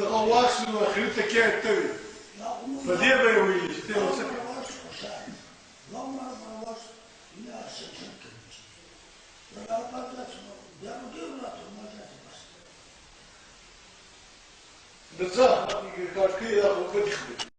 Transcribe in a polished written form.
de relatie met een grote kerk toe. Maar die hebben we hier stil. Dat is dat. Ik ga het kun je dat ook niet goed.